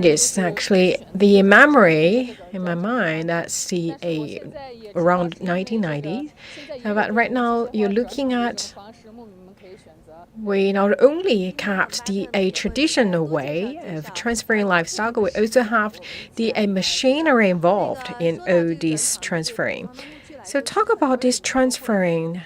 It's actually the memory in my mind that's around 1990s. But right now, you're looking at we not only kept a traditional way of transferring livestock, we also have the machinery involved in all this transferring. So talk about this transferring.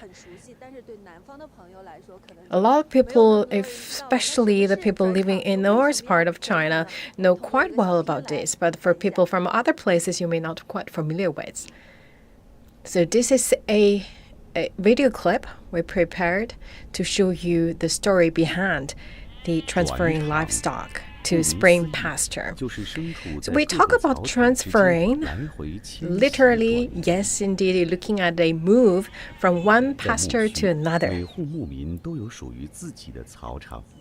A lot of people, especially the people living in the north part of China, know quite well about this. But for people from other places, you may not quite familiar with. So this is a video clip we prepared to show you the story behind the transferring livestock to spring pasture. So we talk about transferring, literally, yes, indeed, you're looking at a move from one pasture to another.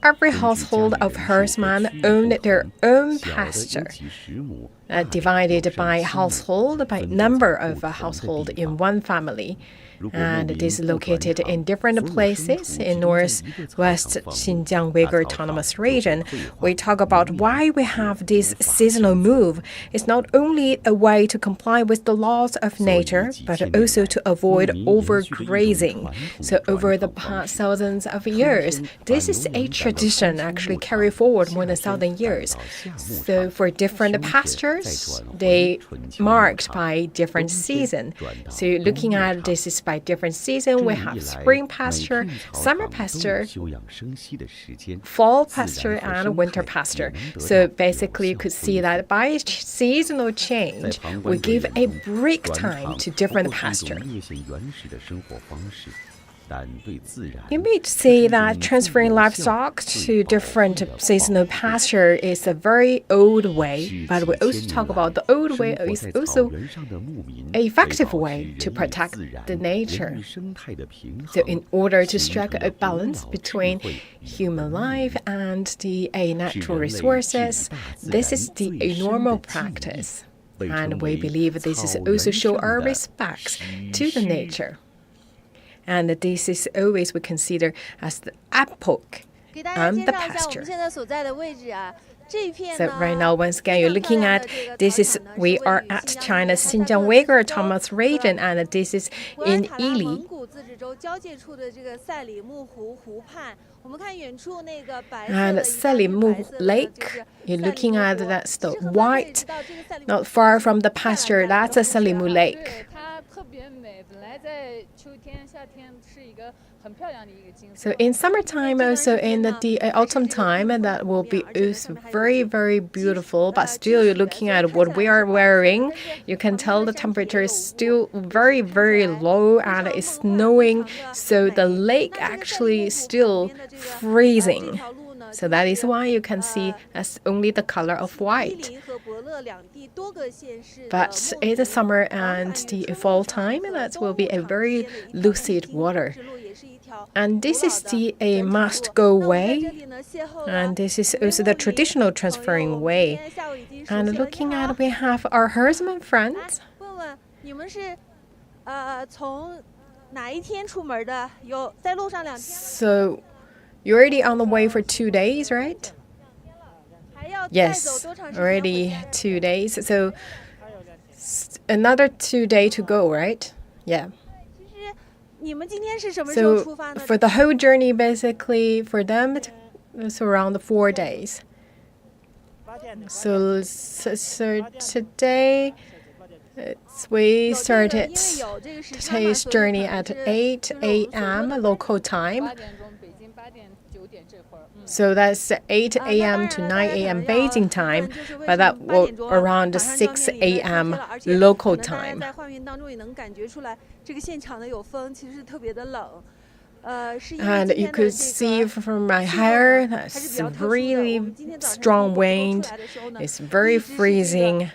Every household of herdsmen owned their own pasture, divided by household, by number of household in one family. And it is located in different places in northwest Xinjiang Uygur Autonomous Region. We talk about why we have this seasonal move. It's not only a way to comply with the laws of nature, but also to avoid overgrazing. So over the past thousands of years, this is a tradition actually carried forward more than 1,000 years. So for different pastures, they marked by different season. So looking at this is by different season, we have spring pasture, summer pasture, fall pasture, and winter pasture. So basically, you could see that by seasonal change, we give a break time to different pasture. You may say that transferring livestock to different seasonal pasture is a very old way, but we also talk about the old way is also an effective way to protect the nature. So in order to strike a balance between human life and the natural resources, this is the normal practice. And we believe this is also show our respects to the nature. And this is always we consider as the epoch and the pasture. So right now, once again, you're looking at this we are at China's Xinjiang Uygur Autonomous Region, and this is in Yili. And Selimu Lake, you're looking at that's the white, not far from the pasture, that's a Selimu Lake. So in summertime, also in the autumn time, and that will be also very, very beautiful. But still, you're looking at what we are wearing. You can tell the temperature is still very, very low, and it's snowing. So the lake actually is still freezing. So that is why you can see as only the color of white. But in the summer and the fall time, that will be a very lucid water. And this is a must-go way, and this is also the traditional transferring way. And looking at, we have our herdsman friends. So you're already on the way for 2 days, right? Yes, already 2 days. So another 2 days to go, right? Yeah. So for the whole journey, basically, for them, it's around 4 days. So today, we started today's journey at 8 a.m. local time. So that's 8 a.m. to 9 a.m. Beijing time, but that will around 6 a.m. local time. And you could see from my hair, that's really strong wind. It's very freezing.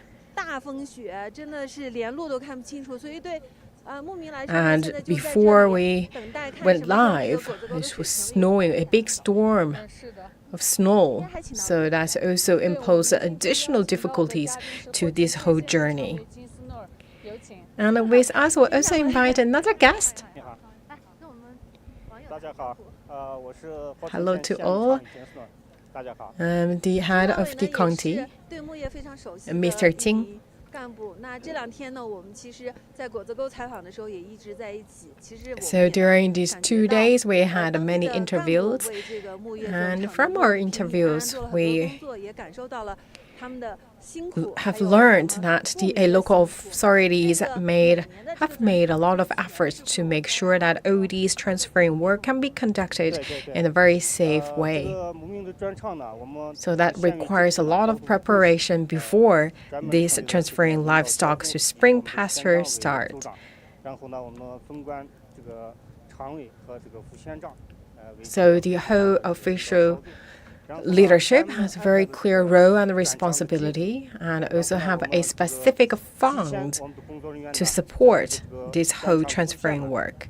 And before we went live, it was snowing, a big storm of snow. So that also imposed additional difficulties to this whole journey. And with us, we'll also invite another guest. Hello to all. the head of the county, Mr. Ting. So during these 2 days, we had many interviews, and from our interviews, we have learned that the local authorities have made a lot of efforts to make sure that OD's transferring work can be conducted in a very safe way. So that requires a lot of preparation before this transferring livestock to spring pasture start. So the whole official leadership has a very clear role and responsibility, and also have a specific fund to support this whole transferring work.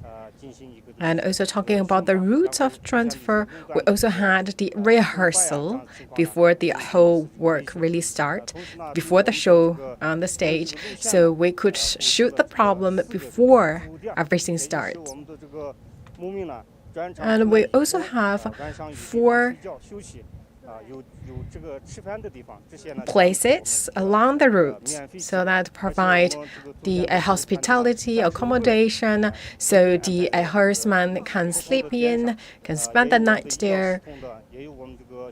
And also talking about the routes of transfer, we also had the rehearsal before the whole work really start, before the show on the stage, so we could shoot the problem before everything starts. And we also have 4 places along the route, so that provide the hospitality, accommodation, so the herdsmen can sleep in, can spend the night there.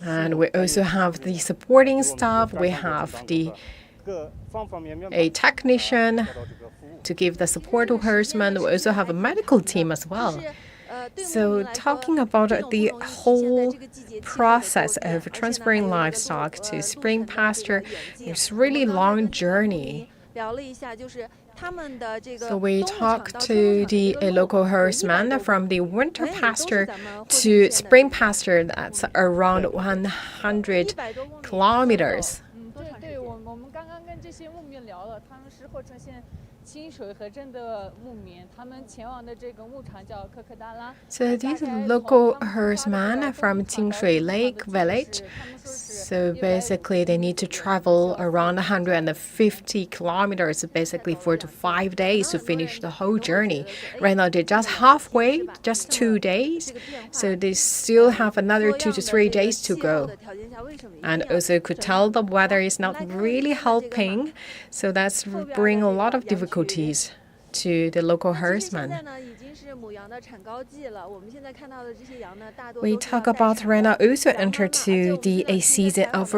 And we also have the supporting staff. We have a technician to give the support to herdsmen. We also have a medical team as well. So talking about the whole process of transferring livestock to spring pasture, it's a really long journey. So we talked to the local herdsman from the winter pasture to spring pasture. That's around 100 kilometers. So these local herdsmen from Qingshui Lake village, so basically they need to travel around 150 kilometers, basically 4 to 5 days to finish the whole journey. Right now they're just halfway, just 2 days, so they still have another 2 to 3 days to go. And also could tell the weather is not really helping, so that's bring a lot of difficulties to the local herdsmen. We talk about right now also enter to the season of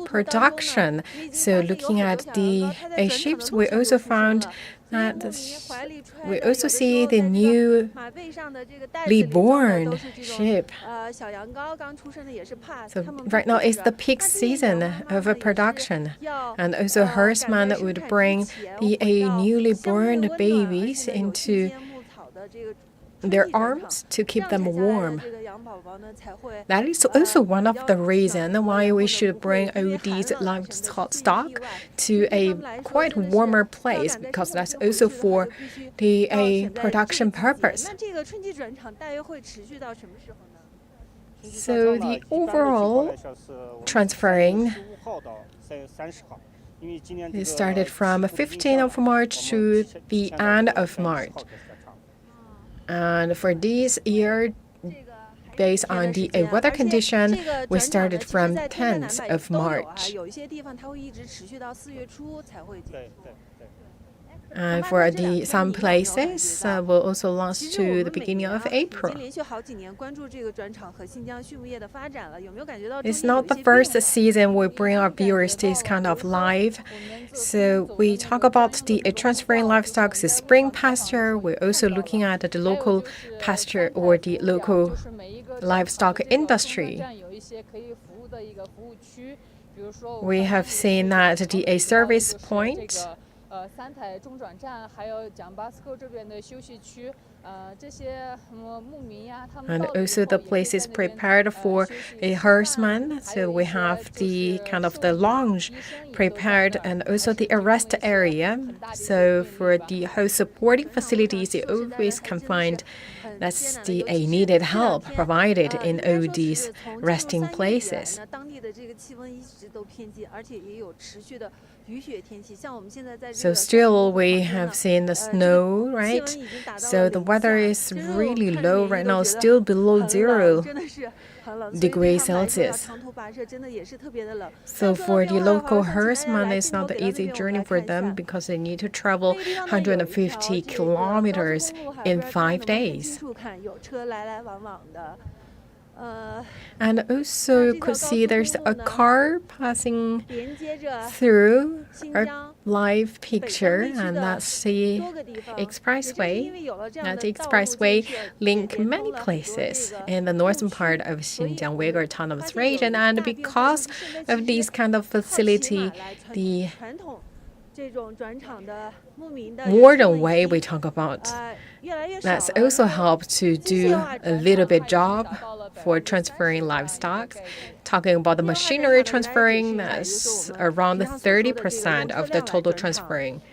production. So looking at the sheep, we also found that we also see the newly born sheep. So right now is the peak season of production, and also herdsmen would bring the newly born babies into their arms to keep them warm. That is also one of the reasons why we should bring all these livestock to a quite warmer place, because that's also for the production purpose. So the overall transferring it started from 15th of March to the end of March. And for this year, based on the weather condition, we started from 10th of March. And for some places, will also last to the beginning of April. It's not the first season we bring our viewers this kind of live. So we talk about the transferring livestock to spring pasture. We're also looking at the local pasture or the local livestock industry. We have seen that the service point and also the places prepared for a herdsman. So we have the kind of the lounge prepared and also the rest area. So for the whole supporting facilities, you always can find that's the needed help provided in all these resting places. So still we have seen the snow, right? So the weather weather is really low right now, still below 0 degrees Celsius. So for the local herdsmen, it's not an easy journey for them because they need to travel 150 kilometers in 5 days. And also you could see there's a car passing through a live picture, and that's the expressway. The expressway link many places in the northern part of Xinjiang Uygur Autonomous Region, and because of this kind of facility, the modern way we talk about, that's also helped to do a little bit job for transferring livestock. Talking about the machinery transferring, that's around 30% of the total transferring.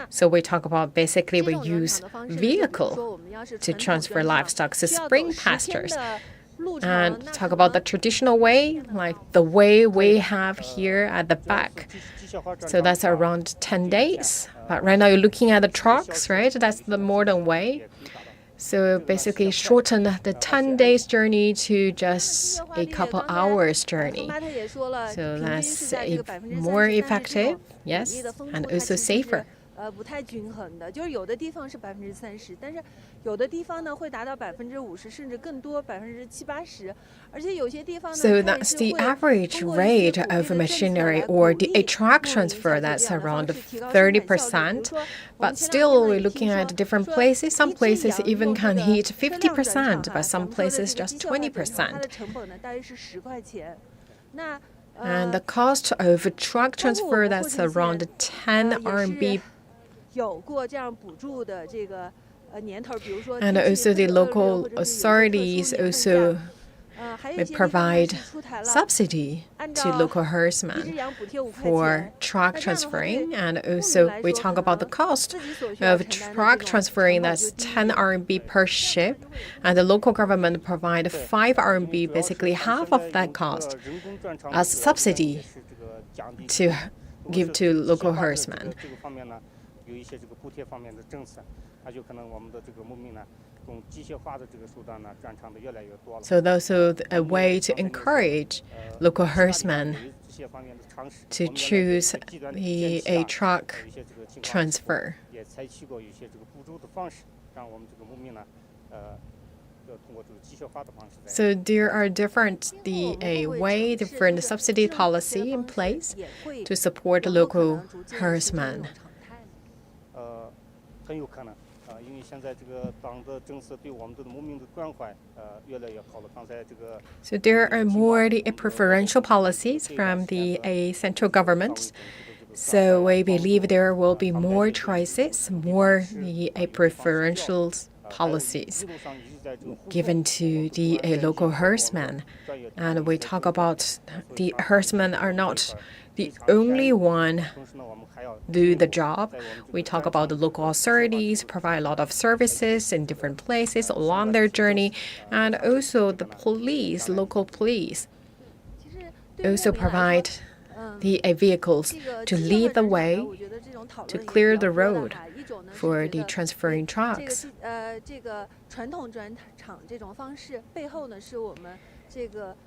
So we talk about basically we use vehicle to transfer livestock to spring pastures. And talk about the traditional way, like the way we have here at the back. So that's around 10 days. But right now you're looking at the trucks, right? That's the modern way. So basically shorten the 10 days journey to just a couple hours journey. So that's more effective, yes, and also safer. 不太均衡的，就是有的地方是30%，但是有的地方呢会达到50%，甚至更多70%-80%，而且有些地方呢。So that's the average rate of machinery or a truck transfer. That's around 30%. But still, we're looking at different places. Some places even can hit 50%, but some places just 20%. And the cost of a truck transfer, that's around 10 RMB. And also the local authorities also provide subsidy to local herdsmen for truck transferring. And also we talk about the cost of truck transferring, that's 10 RMB per ship. And the local government provide 5 RMB, basically half of that cost, as subsidy to give to local herdsmen. So that's a way to encourage local herdsmen to choose a truck transfer. So there are different subsidy policy in place to support local herdsmen. So there are more preferential policies from the central government. So we believe there will be more choices, more preferential policies given to the local herdsmen. And we talk about the herdsmen are not the only one do the job. We talk about the local authorities provide a lot of services in different places along their journey, and also the police, local police, also provide the vehicles to lead the way, to clear the road for the transferring trucks.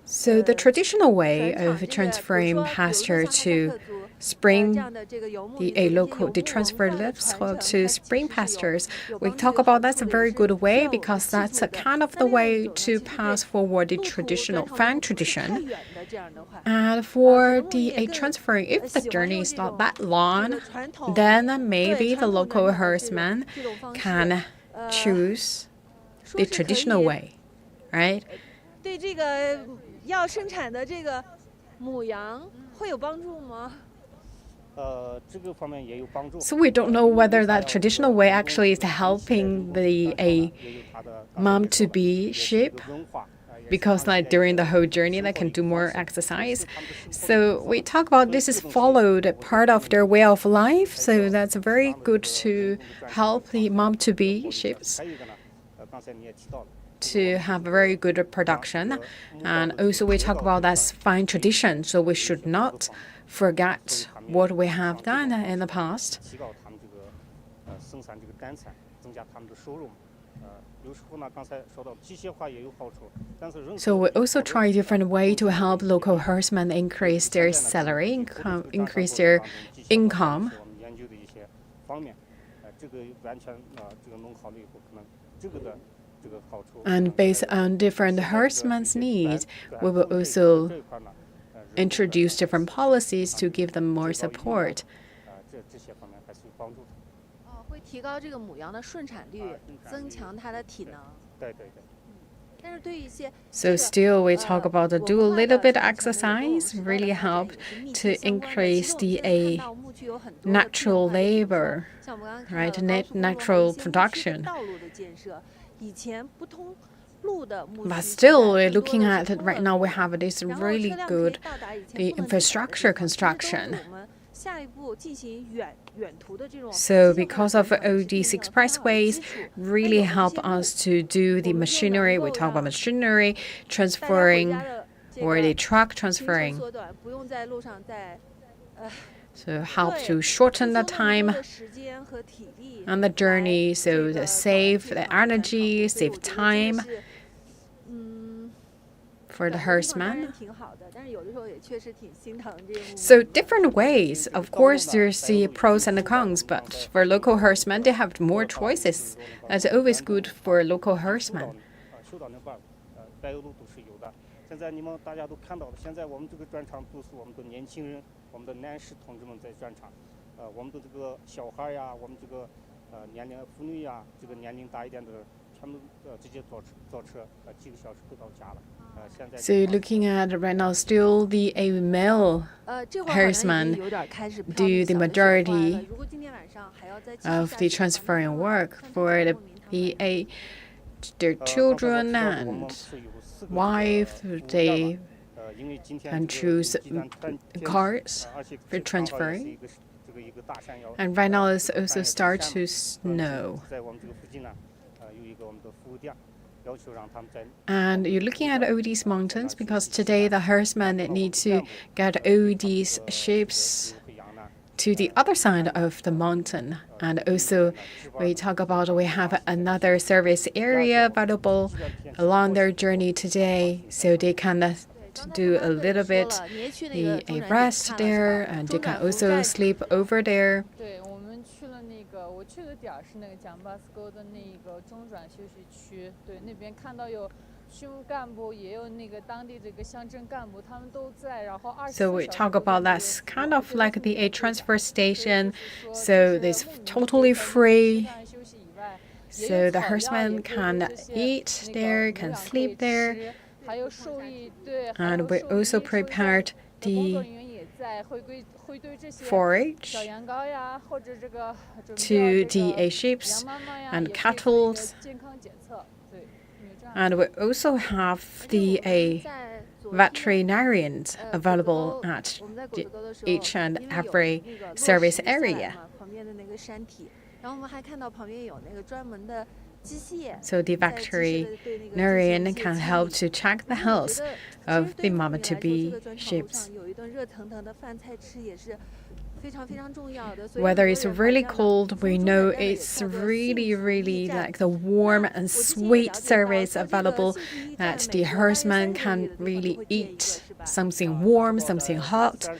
So the traditional way of transferring pasture to the transfer livestock to spring pastures, we talk about that's a very good way because that's a kind of the way to pass forward the traditional farm tradition. And for the transferring, if the journey is not that long, then maybe the local herdsman can choose the traditional way, right? 对这个要生产的这个母羊会有帮助吗？ So we don't know whether that traditional way actually is helping the mom-to-be sheep, because like during the whole journey they can do more exercise. So we talk about this is followed part of their way of life. So that's very good to help the mom-to-be sheep to have a very good production. And also we talk about that's fine tradition, so we should not forget what we have done in the past. So we also try different way to help local herdsmen increase their salary income, increase their income. And based on different herdsmen's needs, we will also introduce different policies to give them more support. 会提高这个母羊的顺产率，增强它的体能。但是对于一些 So still we talk about do a little bit exercise really help to increase the natural labor, right? Natural production. But still, we're looking at it right now. We have this really good the infrastructure construction. So because of all these expressways really help us to do the machinery, we talk about machinery transferring or the truck transferring. So help to shorten the time on the journey, so to save the energy, save time for the herdsman. So different ways. Of course, there's the pros and the cons, but for local herdsmen, they have more choices. That's always good for local herdsmen. 现在你们大家都看到了，现在我们这个专场都是我们的年轻人，我们的男士同志们在专场，我们的这个小孩呀，我们这个年龄妇女呀，这个年龄大一点的，全都直接坐车，几个小时就到家了。So looking at right now, still the male herdsmen do the majority of the transferring work for their children and wife. They can choose cars for transferring. And right now it's also start to snow. And you're looking at all these mountains because today the herdsmen need to get all these sheep to the other side of the mountain. And also we talk about we have another service area available along their journey today, so they can do a little bit a rest there, and they can also sleep over there. 我去的点是那个蒋巴斯沟的那个中转休息区，对，那边看到有区务干部，也有那个当地这个乡镇干部，他们都在。然后So we talk about that's kind of like the transfer station, so it's totally free. So the herdsmen can eat there, can sleep there, and we also prepared the forage to the sheep and cattle. And we also have the veterinarians available at each and every service area. So the veterinarian can help to check the health of the mama-to-be sheep. Whether it's really cold, we know it's really like the warm and sweet service available that the herdsman can really eat something warm, something hot.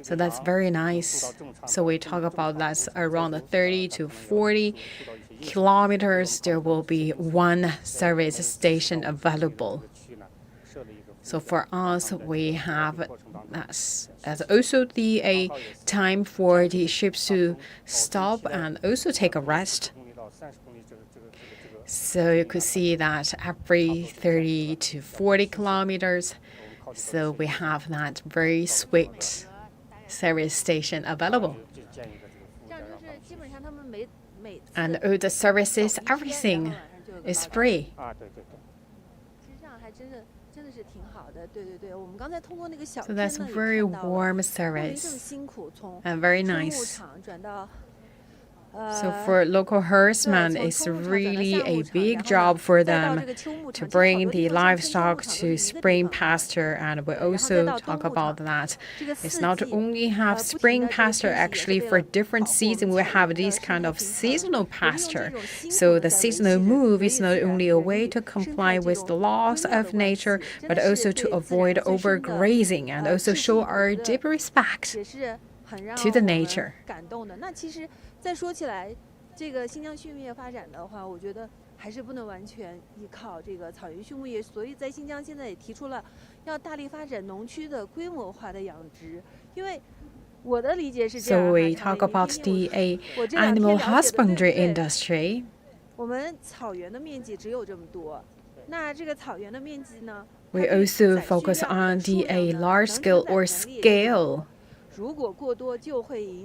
So that's very nice. So we talk about that's around 30 to 40 kilometers. There will be one service station available. So for us, we have as also the time for the ships to stop and also take a rest. So you could see that every 30 to 40 kilometers. So we have that very sweet service station available. And all the services, everything is free. So that's very warm service and very nice. So for local herdsmen, it's really a big job for them to bring the livestock to spring pasture. And we also talk about that. It's not only have spring pasture, actually for different seasons, we have this kind of seasonal pasture. So the seasonal move is not only a way to comply with the laws of nature, but also to avoid overgrazing and also show our deep respect to the nature. 再说起来，这个新疆畜牧业发展的话，我觉得还是不能完全依靠这个草原畜牧业。所以在新疆现在也提出了要大力发展农区的规模化的养殖，因为我的理解是这样。So we talk about the animal husbandry industry. 我们草原的面积只有这么多，那这个草原的面积呢 We also focus on the large scale or scale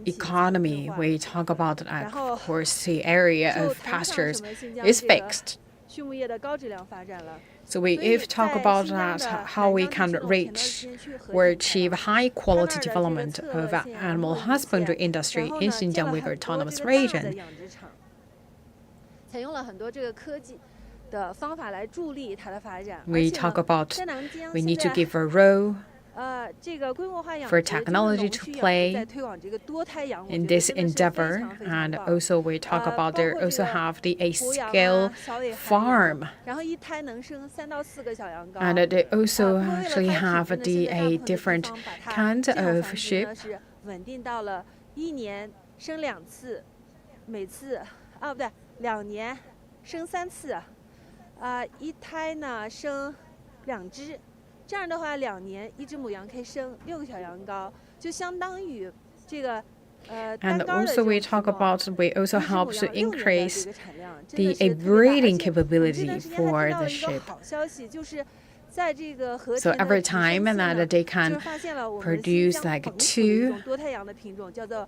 economy. We talk about that. Of course, the area of pastures is fixed. So if talk about that, how we can reach or achieve high quality development of animal husbandry industry in Xinjiang Uygur Autonomous Region. 采用了很多这个科技的方法来助力它的发展。 We talk about we need to give a role for technology to play in this endeavor, and also we talk about there also have the scale farm, and they also actually have the different kind of sheep. 稳定到了1年生2次，每次不对，2年生3次，一胎呢生2只。 这样的话，2年1只母羊可以生6个小羊羔，就相当于这个And also we talk about we also help to increase the breeding capability for the sheep. So every time that they can produce like 2多胎羊的品种叫做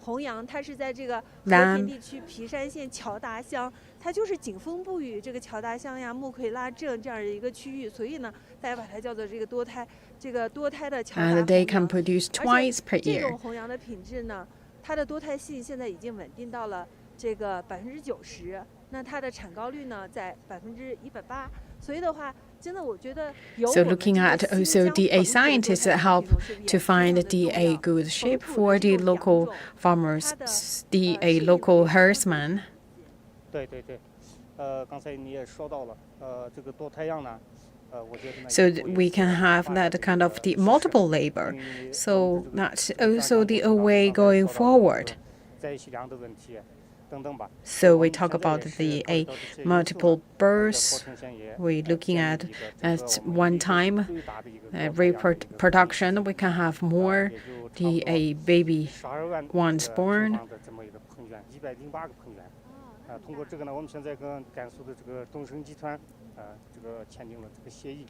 红羊，它是在这个和田地区皮山县乔达乡，它就是景丰布语这个乔达乡呀、木奎拉镇这样的一个区域，所以呢，大家把它叫做这个多胎的乔达红羊。 And they can produce twice per 这 year. 种红羊的品质呢，它的多胎性现在已经稳定到了这个90%，那它的产高率呢在180%，所以的话。 So looking at also the scientists that help to find the good sheep for the local farmers, the local herdsmen. 对对对，刚才你也说到了，这个多胎样呢，我觉得呢。 So we can have that kind of the multiple labor. So that's also the way going forward. 在一起量的问题。 So we talk about the multiple births. We're looking at one time reproduction. We can have more the baby once born. 通过这个呢，我们现在跟甘肃的这个东升集团，这个签订了这个协议，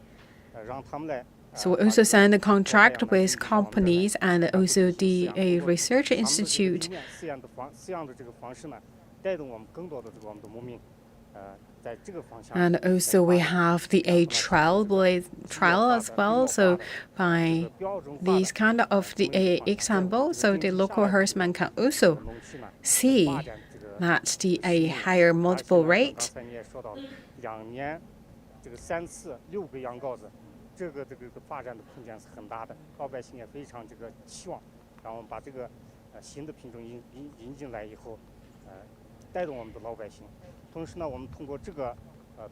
让他们来。 So we also signed a contract with companies and also the research institute. And also we have the trial as well. So by these kind of the example, so the local herdsman can also see that the higher multiple rate. 这个发展的空间是很大的，老百姓也非常期望，然后把这个新的品种引进来以后，带动我们的老百姓。同时呢，我们通过这个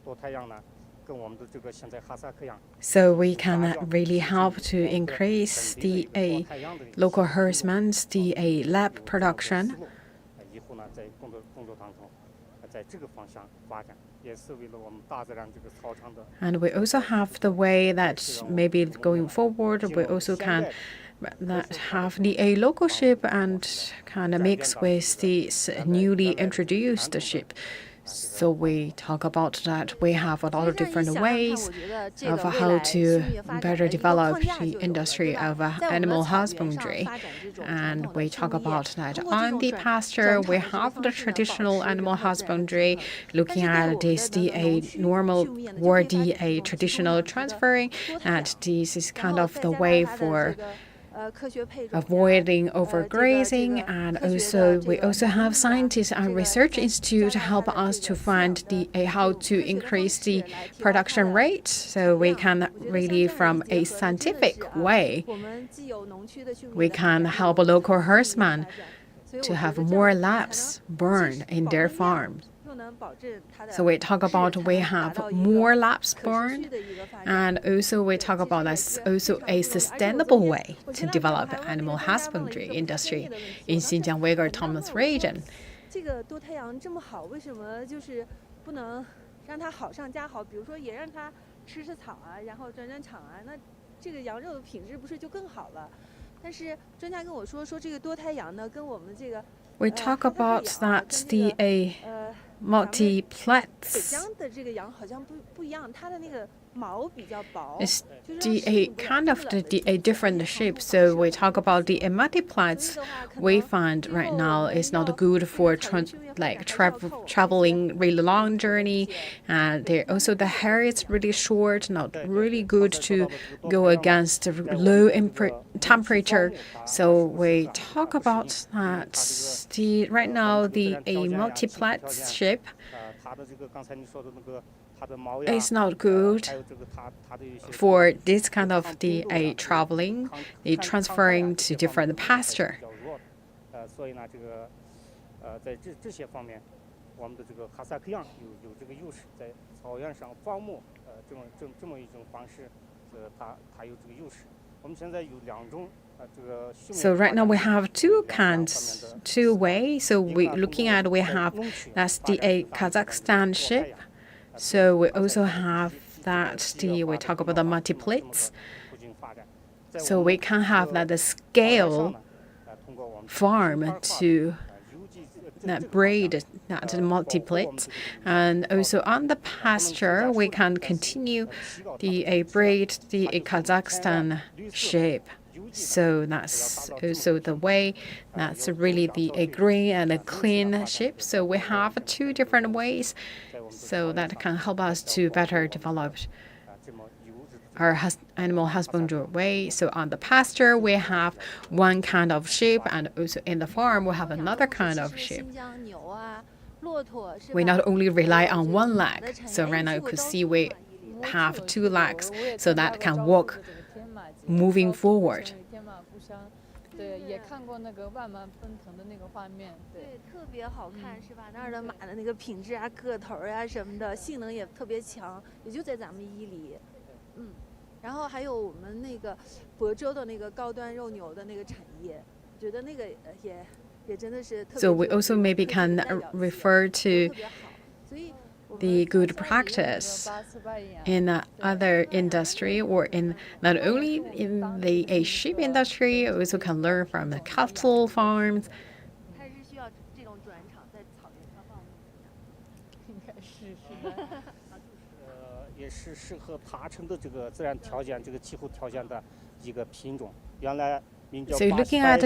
多胎样呢，跟我们的这个现在哈萨克样。So we can really help to increase the local herdsmen's the lab production. 以后呢，在工作当中，在这个方向发展。 And we also have the way that maybe going forward, we also can have the local sheep and kind of mix with these newly introduced sheep. So we talk about that we have a lot of different ways of how to better develop the industry of animal husbandry. And we talk about that on the pasture, we have the traditional animal husbandry, looking at this the normal or the traditional transferring, and this is kind of the way for avoiding overgrazing, and we also have scientists and research institute to help us to find how to increase the production rate. So we can really, from a scientific way, we can help local herdsmen to have more laps burned in their farms. So we talk about we have more laps burned, and also we talk about that's also a sustainable way to develop animal husbandry industry in Xinjiang Uygur Autonomous Region. 这个多胎羊这么好，为什么就是不能让它好上加好？比如说也让它吃草啊，然后转场啊，那这个羊肉的品质不是就更好了？但是专家跟我说这个多胎羊呢，跟我们这个 We talk about that the multiplets. 北疆的这个羊好像不一样，它的那个毛比较薄。 It's kind of a different shape. So we talk about the multiplets we find right now is not good for traveling really long journey, and also the hair is really short, not really good to go against low temperature. So we talk about that right now a multiplets shape is not good for this kind of traveling, transferring to different pasture. 所以呢，在这些方面，我们的这个哈萨克羊有这个优势，在草原上放牧，这么一种方式，它有这个优势。我们现在有2种。 So right now we have two ways. So we have that's the Kazakhstan sheep. So we also have that we talk about the multiplets. So we can have the scale farm to breed that multiplets, and also on the pasture we can continue breed the Kazakhstan sheep. So that's also the way that's really a green and a clean sheep. So we have 2 different ways, so that can help us to better develop our animal husbandry way. So on the pasture we have one kind of sheep, and also in the farm we have another kind of sheep. We not only rely on one leg. So right now you could see we have 2 legs, so that can walk moving forward. 对，也看过那个万马奔腾的那个画面，对，特别好看，是吧？那儿的马的那个品质啊、个头啊什么的，性能也特别强，也就在咱们伊犁。然后还有我们那个亳州的那个高端肉牛的那个产业，我觉得那个也真的是特别。So we also maybe can refer to the good practice in other industry, or in not only in the sheep industry, also can learn from the cattle farms. 还是需要这种转场在草原上放牧，应该是的。也是适合爬城的这个自然条件、这个气候条件的一个品种。原来。 So looking at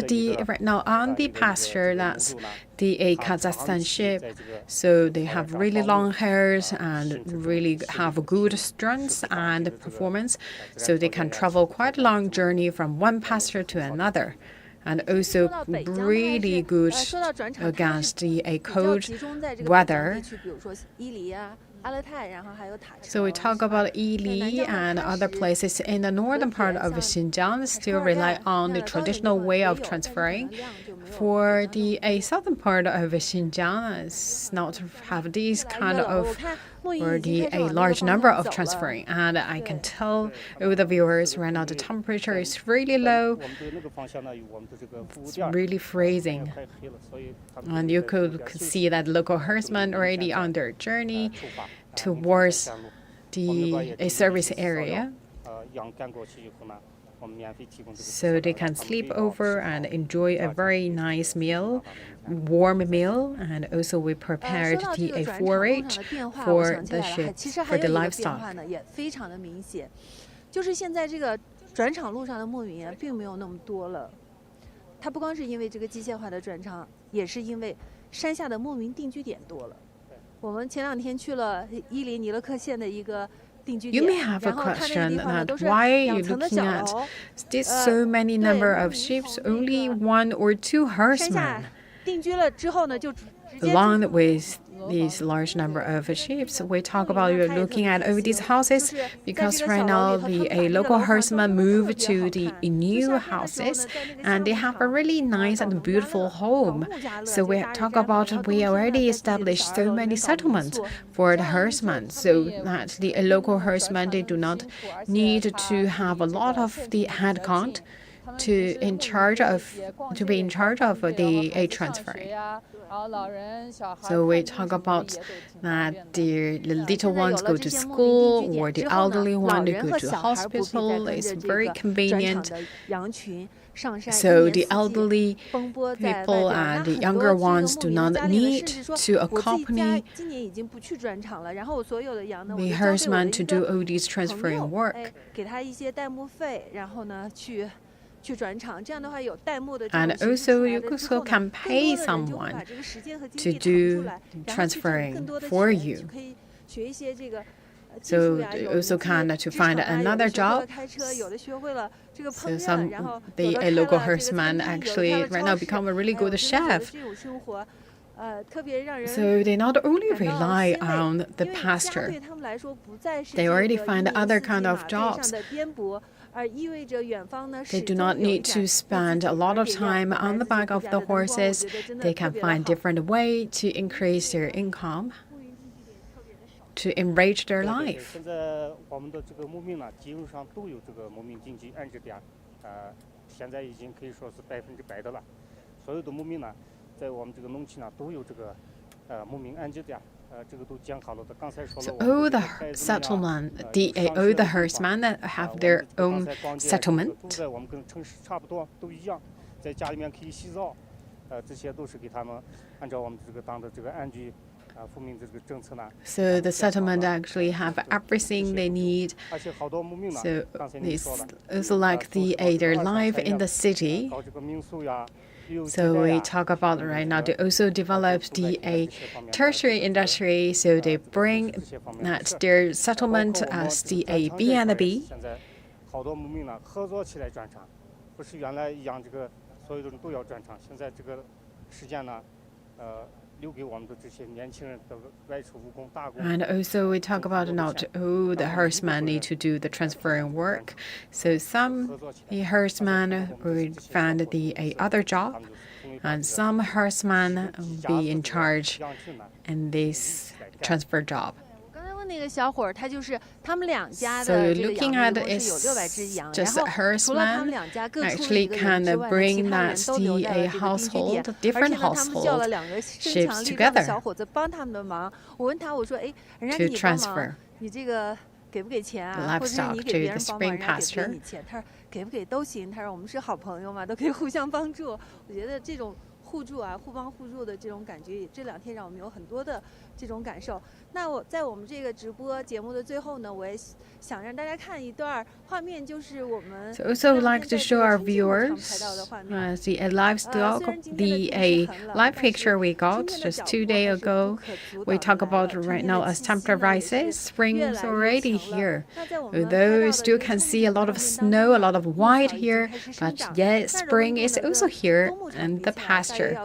right now on the pasture, that's the Kazakhstan sheep. So they have really long hairs and really have good strength and performance. So they can travel quite a long journey from one pasture to another, and also really good against the cold weather. So we talk about Yili and other places in the northern part of Xinjiang still rely on the traditional way of transferring. For the southern part of Xinjiang, it's not have these kind of or a large number of transferring. And I can tell with the viewers right now the temperature is really low. It's really freezing. And you could see that local herdsmen already on their journey towards a service area. So they can sleep over and enjoy a very nice meal, warm meal, and also we prepared a forage for the sheep, for the livestock. 就是现在这个转场路上的牧民并没有那么多了，它不光是因为这个机械化的转场，也是因为山下的牧民定居点多了。我们前2天去了伊犁尼勒克县的一个 You may have a question that why are you looking at this so many number of sheep, only 1 or 2 herdsmen? 定居了之后呢，就直接 Along with these large number of sheep, we talk about you're looking at over these houses because right now a local herdsman moved to the new houses and they have a really nice and beautiful home. So we talk about we already established so many settlements for the herdsmen, so that the local herdsmen they do not need to have a lot of the head count to be in charge of the a transfer. So we talk about that the little ones go to school or the elderly one they go to hospital. It's very convenient. So the elderly people and the younger ones do not need to accompany the herdsman to do all these transferring work. And also, you also can pay someone to do transferring for you. So you also can to find another job. So the local herdsman actually right now become a really good chef. So they not only rely on the pasture, they already find other kind of jobs. They do not need to spend a lot of time on the back of the horses. They can find different way to increase their income, to enrich their life. 现在我们的这个牧民呢，基本上都有这个牧民经济安置点，现在已经可以说是100%的了。所有的牧民呢，在我们这个农区呢，都有这个牧民安置点。 So all the settlement, all the herdsmen that have their own settlement. So the settlement actually have everything they need. So it's also like their life in the city. So we talk about right now they also develop the tertiary industry. So they bring that their settlement as the B&B. And also we talk about not all the herdsmen need to do the transferring work. So some herdsmen would find the other job, and some herdsmen will be in charge in this transfer job. So looking at it is just a herdsman actually can bring that the household, different household sheep together to transfer livestock to the spring pasture. 给不给都行，他说我们是好朋友嘛，都可以互相帮助。我觉得这种互助啊，互帮互助的这种感觉，这2天让我们有很多的这种感受。那我在我们这个直播节目的最后呢，我也想让大家看一段画面，就是我们 So also like to show our viewers the livestock, the live picture we got just 2 days ago. We talk about right now as temperature rises, spring is already here. Although you still can see a lot of snow, a lot of white here, but yet spring is also here in the pasture.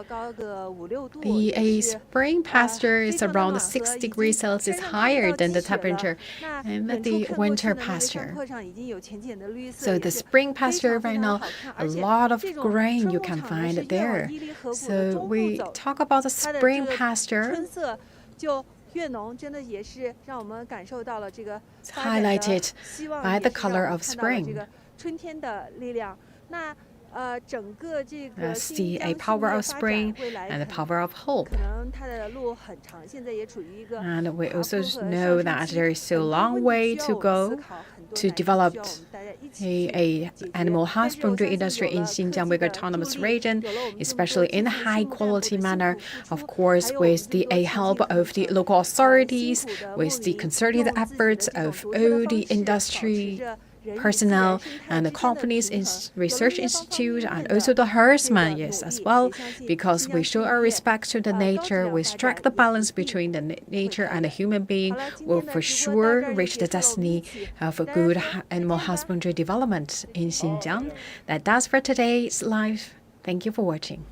The spring pasture is around 6 degrees Celsius higher than the temperature in the winter pasture. So the spring pasture right now, a lot of grain you can find there. So we talk about the spring pasture. It's highlighted by the color of spring. That's the power of spring and the power of hope. And we also know that there is still a long way to go to develop a animal husbandry industry in Xinjiang Uygur Autonomous Region, especially in a high-quality manner, of course, with the help of the local authorities, with the concerted efforts of all the industry personnel and the companies, research institute, and also the herdsmen, yes, as well, because we show our respect to the nature, we strike the balance between the nature and the human being, will for sure reach the destiny of a good animal husbandry development in Xinjiang. That's for today's live. Thank you for watching.